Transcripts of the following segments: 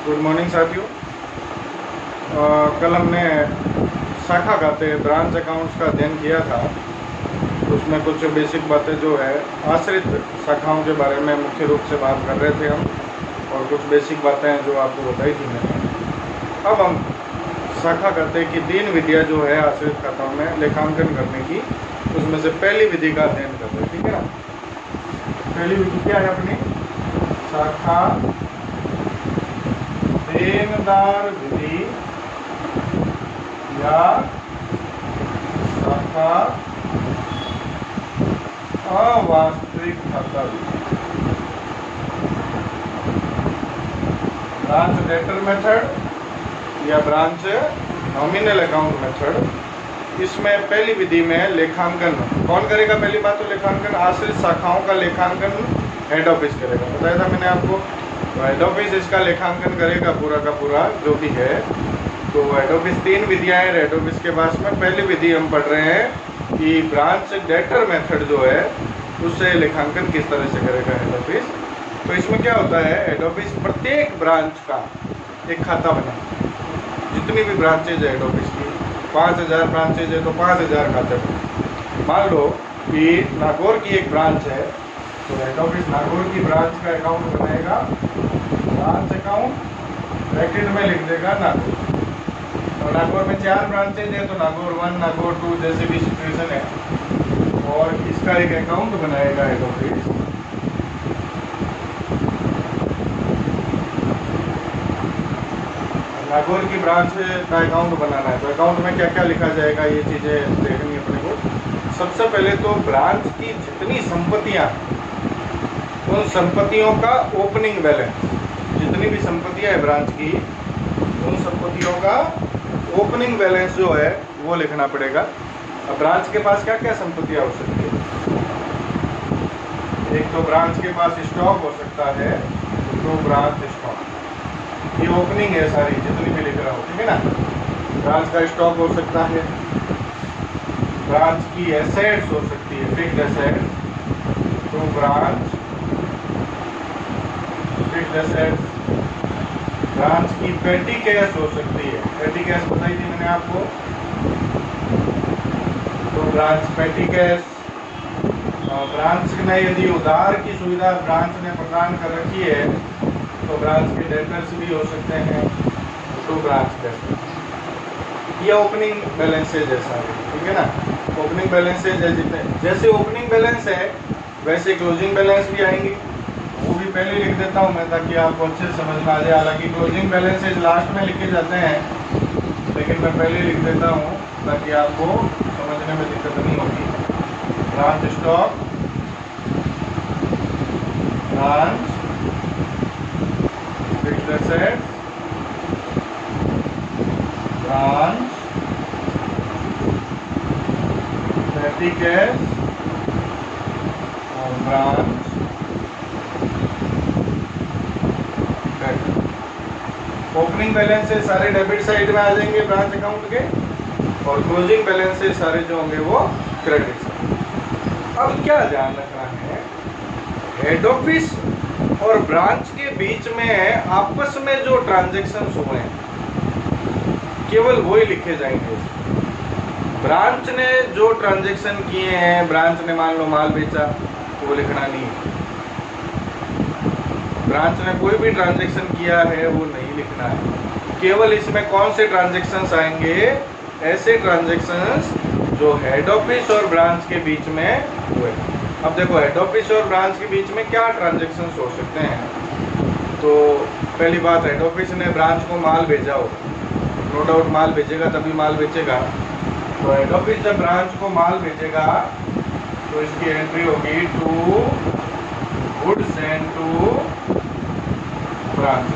Good morning साथियों। कल हमने शाखा खाते ब्रांच अकाउंट्स का अध्ययन किया था। उसमें कुछ बेसिक बातें जो है आश्रित शाखाओं के बारे में मुख्य रूप से बात कर रहे थे हम, और कुछ बेसिक बातें जो आपको बताई थी मैंने। अब हम शाखा खाते की 3 विधियाँ जो है आश्रित खाताओं में लेखांकन करने की, उसमें से पहली विधि का अध्ययन कर रहे हैं। ठीक है ना। पहली विधि क्या है अपनी? शाखा देनदार विधि या शाखा अवास्तविक खाता विधि। ब्रांच डेटर मेथड या ब्रांच नॉमिनल अकाउंट मेथड। इसमें पहली विधि में लेखांकन कौन करेगा? पहली बात तो लेखांकन आश्रित शाखाओं का लेखांकन हेड ऑफिस करेगा, बताया था मैंने आपको। तो हेड ऑफिस इसका लेखांकन करेगा पूरा का पूरा जो भी है। तो हेड ऑफिस 3 विधियां हैं हेड ऑफिस के पास में। पहली विधि हम पढ़ रहे हैं कि ब्रांच डेटर मेथड जो है उससे लेखांकन किस तरह से करेगा हेड ऑफिस। तो इसमें क्या होता है, हेड ऑफिस प्रत्येक ब्रांच का एक खाता बनाता है। जितनी भी ब्रांचेज है हेड ऑफिस की, 5000 ब्रांचेज है तो 5000 खाते बनाए। मान लो कि नागौर की एक ब्रांच है, तो हेड ऑफिस नागौर की ब्रांच का अकाउंट बनाएगा, ब्रांच अकाउंट ब्रैकेट में लिख देगा नागौर। और नागौर में 4 ब्रांचेज है तो नागौर 1, नागौर 2 जैसे भी सिचुएशन है, और इसका एक अकाउंट बनाएगा हेड ऑफिस। नागौर की ब्रांच का अकाउंट बनाना है तो अकाउंट में क्या क्या लिखा जाएगा, ये चीज़ें देखनी अपने को। सबसे पहले तो ब्रांच की जितनी संपत्तियां, उन संपत्तियों का ओपनिंग बैलेंस, जितनी भी संपत्तियां है ब्रांच की, उन संपत्तियों का ओपनिंग बैलेंस जो है वो लिखना पड़ेगा। अब ब्रांच के पास क्या क्या संपत्तियां हो सकती है? एक तो ब्रांच के पास स्टॉक हो सकता है, तो ब्रांच स्टॉक, ये ओपनिंग है सारी जितनी भी लिख रहा हूँ, ठीक है ना। ब्रांच का स्टॉक हो सकता है, ब्रांच की एसेट्स हो सकती है, फिक्स्ड एसेट्स, तो ब्रांच फिक्स्ड एसेट्स। ब्रांच की पेटी कैश हो सकती है, पेटी कैश बताई थी मैंने आपको, तो ब्रांच पेटी कैश। ब्रांच में यदि उधार की सुविधा ब्रांच ने प्रदान कर रखी है तो ब्रांच के डेटर्स भी हो सकते हैं, तो ब्रांच डेटर। ये ओपनिंग बैलेंसेज है सारे, ठीक है ना। ओपनिंग बैलेंसेज है जितने, जैसे ओपनिंग बैलेंस है वैसे क्लोजिंग बैलेंस भी आएंगे। वो भी पहले लिख देता हूँ मैं ताकि आपको अच्छे से समझ में आ जाए। हालांकि क्लोजिंग बैलेंसेज लास्ट में लिखे जाते हैं, लेकिन मैं पहले लिख देता हूँ ताकि आपको समझने में दिक्कत नहीं होगी। Branch stock, branch fixed assets, branch पेटी कैश और ब्रांच डेटर। ओपनिंग बैलेंस से सारे डेबिट साइड में आ जाएंगे ब्रांच अकाउंट के, और क्लोजिंग बैलेंस से सारे जो होंगे वो क्रेडिट साइड। अब क्या ध्यान रखना है, हेड ऑफिस और ब्रांच के बीच में आपस में जो ट्रांजैक्शंस हुए हैं केवल वही लिखे जाएंगे। ब्रांच ने जो ट्रांजैक्शन किए हैं, ब्रांच ने मान लो माल बेचा तो वो लिखना नहीं है। ब्रांच ने कोई भी ट्रांजैक्शन किया है वो नहीं लिखना है। केवल इसमें कौन से ट्रांजैक्शंस आएंगे? ऐसे ट्रांजैक्शंस जो हेड ऑफिस और ब्रांच के बीच में हुए। अब देखो हेड ऑफिस और ब्रांच के बीच में क्या ट्रांजैक्शंस हो सकते हैं। तो पहली बात, हेड ऑफिस ने ब्रांच को माल भेजा हो, नो डाउट माल भेजेगा तभी माल बेचेगा। तो हेड ऑफिस जब ब्रांच को माल बेचेगा तो इसकी एंट्री होगी to goods and to branch,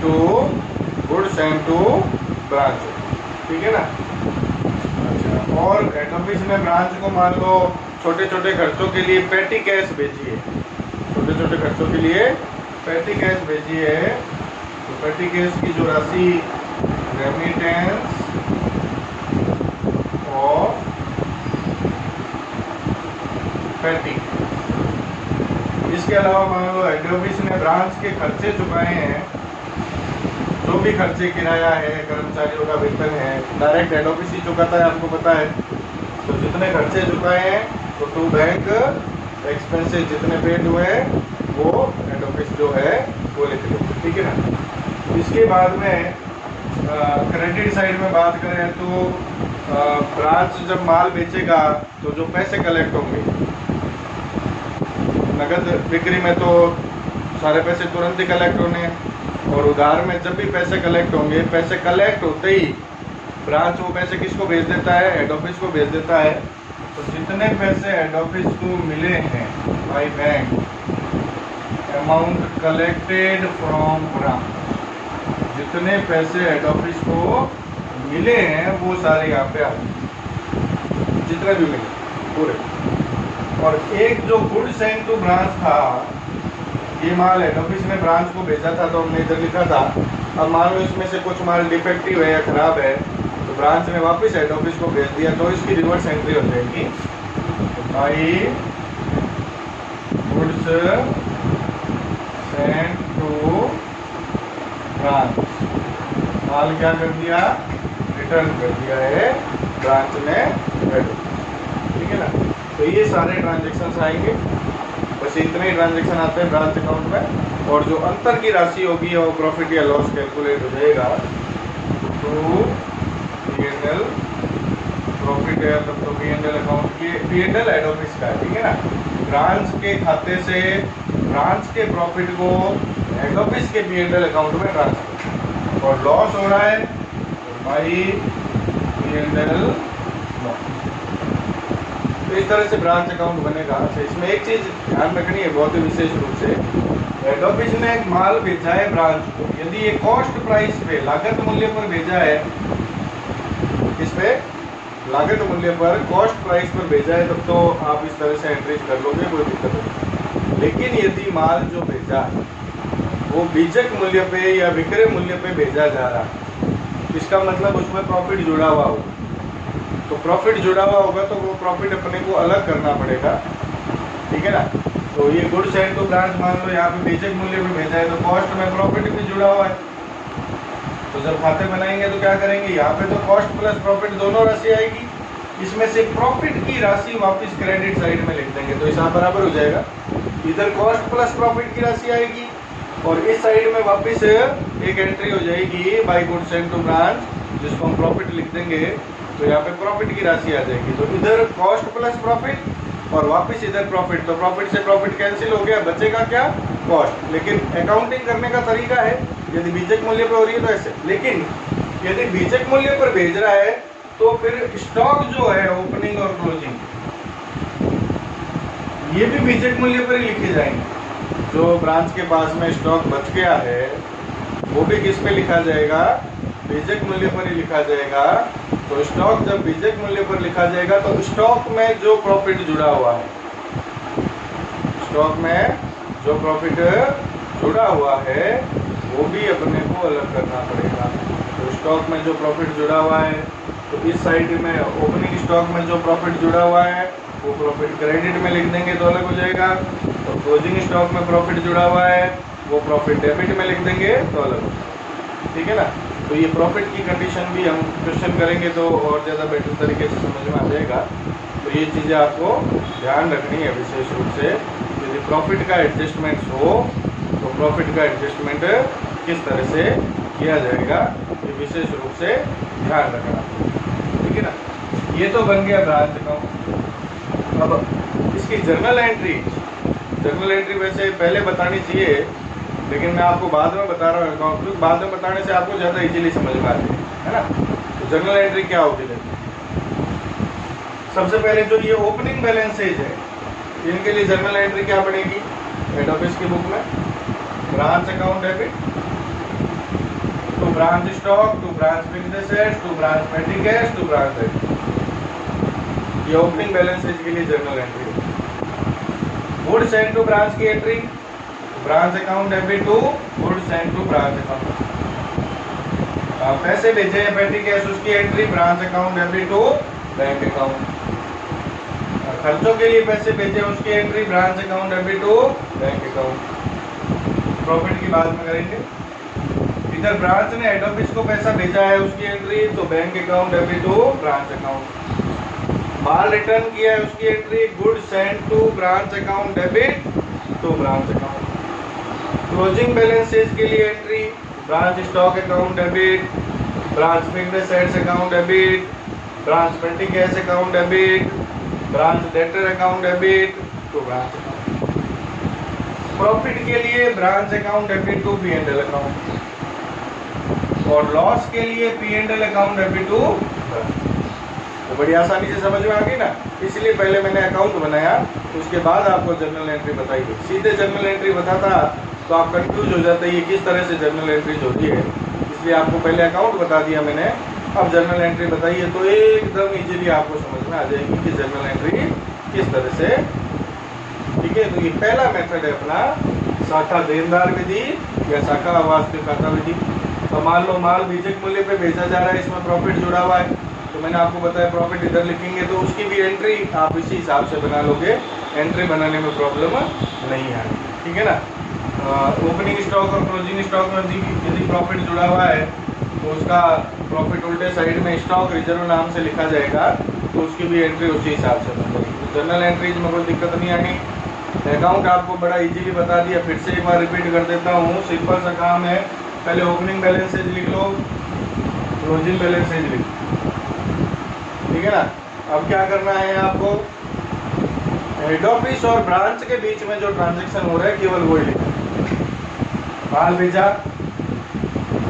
to goods and to branch, ठीक है ना। अच्छा, और हेड ऑफिस ने ब्रांच को मान लो छोटे छोटे खर्चों के लिए पेटी कैश भेजी है, छोटे छोटे खर्चों के लिए पेटी कैश भेजी है, तो पेटी कैश की जो राशि रेमिटेंस ऑफ पेटी, इसके अलावा मान लो हेड ऑफिस ने ब्रांच के खर्चे चुकाए हैं, जो भी खर्चे किराया है, कर्मचारियों का वेतन है, डायरेक्ट हेड ऑफिस ही चुकाता है, आपको पता है। तो जितने खर्चे चुकाए हैं तो टू बैंक एक्सपेंसेस जितने पेड हुए हैं वो हेड ऑफिस जो है वो लिख लो, ठीक है ना। इसके बाद में क्रेडिट साइड में बात करें तो ब्रांच जब माल बेचेगा तो जो पैसे कलेक्ट होंगे, नगद बिक्री में तो सारे पैसे तुरंत ही कलेक्ट होने हैं, और उधार में जब भी पैसे कलेक्ट होंगे, पैसे कलेक्ट होते ही ब्रांच वो पैसे किसको भेज देता है, हेड ऑफिस को भेज देता है। तो जितने पैसे हेड ऑफिस को मिले हैं by bank, amount collected from branch, जितने पैसे हेड ऑफिस को मिले हैं वो सारे यहाँ पे आते हैं, जितने भी मिले पूरे। और एक जो गुड सेंड टू ब्रांच था, ये माल हेड ऑफिस ने ब्रांच को भेजा था तो हमने इधर लिखा था। अब मान लो इसमें से कुछ माल डिफेक्टिव है या खराब है तो ब्रांच ने वापस हेड ऑफिस को भेज दिया, तो इसकी रिवर्स एंट्री हो जाएगी, by goods send to branch, माल क्या कर दिया, रिटर्न कर दिया है ब्रांच ने हेड, ठीक है ना। तो ये सारे ट्रांजेक्शन आएंगे, बस इतने ही ट्रांजेक्शन आते हैं ब्रांच अकाउंट में। और जो अंतर की राशि होगी वो प्रॉफिट या लॉस कैलकुलेट हो जाएगा तो P&L प्रॉफिट है, तब तो P&L अकाउंट की, P&L हेड ऑफिस का है, ठीक है ना। ब्रांच के खाते से ब्रांच के प्रॉफिट को हेड ऑफिस के P&L अकाउंट में ट्रांसफर, और लॉस हो रहा है बाई P&L लॉस। तो इस तरह से ब्रांच अकाउंट बनेगा। अच्छा, इसमें एक चीज ध्यान रखनी है बहुत ही विशेष रूप से, हेड ऑफिस ने एक माल भेजा है ब्रांच को, यदि ये कॉस्ट प्राइस पे, लागत मूल्य पर भेजा है, इस पे लागत मूल्य पर, कॉस्ट प्राइस पर भेजा है, तब तो आप इस तरह से एंट्रीज कर लोगे, कोई दिक्कत नहीं। लेकिन यदि माल जो भेजा है वो बीजक मूल्य पे या विक्रय मूल्य पे भेजा जा रहा है, इसका मतलब उसमें प्रॉफिट जुड़ा हुआ होगा। तो प्रॉफिट जुड़ा हुआ होगा तो वो प्रॉफिट अपने को अलग करना पड़ेगा, ठीक है ना। तो ये गुड सेंड टू ब्रांच मान लो यहाँ पे बीजक मूल्य पे भेजा है तो कॉस्ट में प्रॉफिट भी जुड़ा हुआ है। तो जब खाते बनाएंगे तो क्या करेंगे, यहाँ पे तो कॉस्ट प्लस प्रॉफिट दोनों राशि आएगी, इसमें से प्रॉफिट की राशि वापस क्रेडिट साइड में लिख देंगे तो हिसाब बराबर हो जाएगा। इधर कॉस्ट प्लस प्रॉफिट की राशि आएगी और इस साइड में वापस एक एंट्री हो जाएगी by good send to branch, जिसको हम प्रॉफिट लिख देंगे, तो यहाँ पे प्रॉफिट की राशि आ जाएगी। तो इधर कॉस्ट प्लस प्रॉफिट और वापस इधर प्रॉफिट, तो प्रॉफिट से प्रॉफिट कैंसिल हो गया, बचेगा क्या, कॉस्ट। लेकिन अकाउंटिंग करने का तरीका है, यदि बीजक मूल्य पर हो रही है तो ऐसे, लेकिन यदि बीजक मूल्य पर भेज रहा है तो फिर स्टॉक जो है ओपनिंग और क्लोजिंग, ये भी बीजक मूल्य पर ही लिखे जाएंगे। जो ब्रांच के पास में स्टॉक बच गया है वो भी किस पे लिखा जाएगा, बीजक मूल्य पर ही लिखा जाएगा। तो स्टॉक जब बीजक मूल्य पर लिखा जाएगा तो स्टॉक में जो प्रॉफिट जुड़ा हुआ है, स्टॉक में जो प्रॉफिट जुड़ा हुआ है वो भी अपने को अलग करना पड़ेगा। तो स्टॉक में जो प्रॉफिट जुड़ा हुआ है तो इस साइड में ओपनिंग स्टॉक में जो प्रॉफिट जुड़ा हुआ है वो प्रॉफिट क्रेडिट में लिख देंगे तो अलग हो जाएगा। तो क्लोजिंग स्टॉक में प्रॉफिट जुड़ा हुआ है वो प्रॉफिट डेबिट में लिख देंगे तो अलग हो जाएगा, ठीक है ना। तो ये प्रॉफिट की कंडीशन भी हम क्वेश्चन करेंगे तो और ज़्यादा बेटर तरीके से समझ में आ जाएगा। तो ये चीज़ें आपको ध्यान रखनी है विशेष रूप से, यदि प्रॉफिट का एडजस्टमेंट हो तो प्रॉफिट का एडजस्टमेंट किस तरह से किया जाएगा, ये विशेष रूप से ध्यान रखना, ठीक है ना। ये तो बन गया ब्रांच अकाउंट। अब इसकी जर्नल एंट्री वैसे पहले बतानी चाहिए, लेकिन मैं आपको बाद में बता रहा हूँ अकाउंट, क्योंकि बाद में बताने से आपको ज़्यादा इजीली समझ में आती है ना। तो जर्नल एंट्री क्या होगी, सबसे पहले जो ये ओपनिंग बैलेंसेज है इनके लिए जर्नल एंट्री क्या बनेगी, हेड ऑफिस की बुक में branch account debit to branch stock to branch fixed assets to branch pending cash to branch debit, ये ओपनिंग बैलेंसेज के लिए journal entry. Good send to branch की entry, branch account debit to good send to branch account. पैसे भेजे हैं pending cash, उसकी entry branch account debit to bank account. खर्चों के लिए पैसे भेजे उसकी entry branch account debit to bank account. Profit की बात में करेंगे, इधर ब्रांच ने हेड ऑफिस को पैसा भेजा है उसकी एंट्री तो bank account debit to branch account. माल रिटर्न किया है उसकी entry good send to branch account debit to branch account. Closing balances के लिए entry branch stock account debit, branch fixed assets account debit, branch pending cash account debit, branch debtor account debit to branch account. Profit के लिए branch account debit to P&L account और loss के लिए P&L account debit to. तो बड़ी आसानी से समझ में आ गई ना, इसलिए पहले मैंने अकाउंट बनाया उसके बाद आपको जर्नल एंट्री बताई गई। सीधे जर्नल एंट्री बताता तो आप कंफ्यूज हो जाते ये किस तरह से जर्नल एंट्रीज होती है, इसलिए आपको पहले अकाउंट बता दिया मैंने, अब जर्नल एंट्री बताइए तो एकदम इजीली आपको समझ में आ जाएगी कि जर्नल एंट्री किस तरह से। ठीक है, तो ये पहला मेथड है अपना शाखा देनदार विधि या शाखा आवास के खाता विधि। तो मान लो माल बीजक मूल्य पे बेचा जा रहा है, इसमें प्रॉफिट जुड़ा हुआ है, तो मैंने आपको बताया प्रॉफिट इधर लिखेंगे तो उसकी भी एंट्री आप इसी हिसाब से बना लोगे, एंट्री बनाने में प्रॉब्लम नहीं आएगी। ठीक है ना। ओपनिंग स्टॉक और क्लोजिंग स्टॉक में यदि प्रॉफिट जुड़ा हुआ है तो उसका प्रॉफिट उल्टे साइड में स्टॉक रिजर्व नाम से लिखा जाएगा, तो उसकी भी एंट्री उसी हिसाब से बन जाएगी। तो जनरल एंट्रीज में कोई दिक्कत नहीं आनी। अकाउंट आपको बड़ा इजीली बता दिया, फिर से एक बार रिपीट कर देता हूँ, सिंपल सा काम है। पहले ओपनिंग बैलेंसेज लिख लो, क्लोजिंग बैलेंसेज लिख लो, ठीक है ना। अब क्या करना है आपको, हेड ऑफिस और ब्रांच के बीच में जो ट्रांजैक्शन हो रहा है केवल वही लिखना। माल भेजा,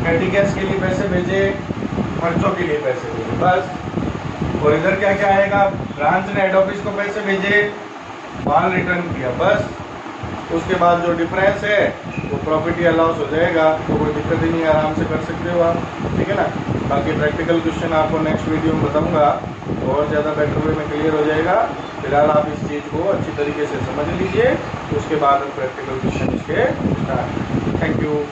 पेटी कैश के लिए पैसे भेजे, खर्चों के लिए पैसे भेजे, बस। और इधर क्या क्या आएगा, ब्रांच ने हेड ऑफिस को पैसे भेजे, माल रिटर्न किया, बस। उसके बाद जो डिफरेंस है वो प्रॉफिट या लॉस हो जाएगा, तो कोई दिक्कत ही नहीं, आराम से कर सकते हो आप। ठीक है ना। बाकी प्रैक्टिकल क्वेश्चन आपको नेक्स्ट वीडियो में बताऊंगा, और ज़्यादा बेटर वे में क्लियर हो जाएगा। फिलहाल आप इस चीज़ को अच्छी तरीके से समझ लीजिए, उसके बाद प्रैक्टिकल क्वेश्चन इसके स्टार्ट। Thank you.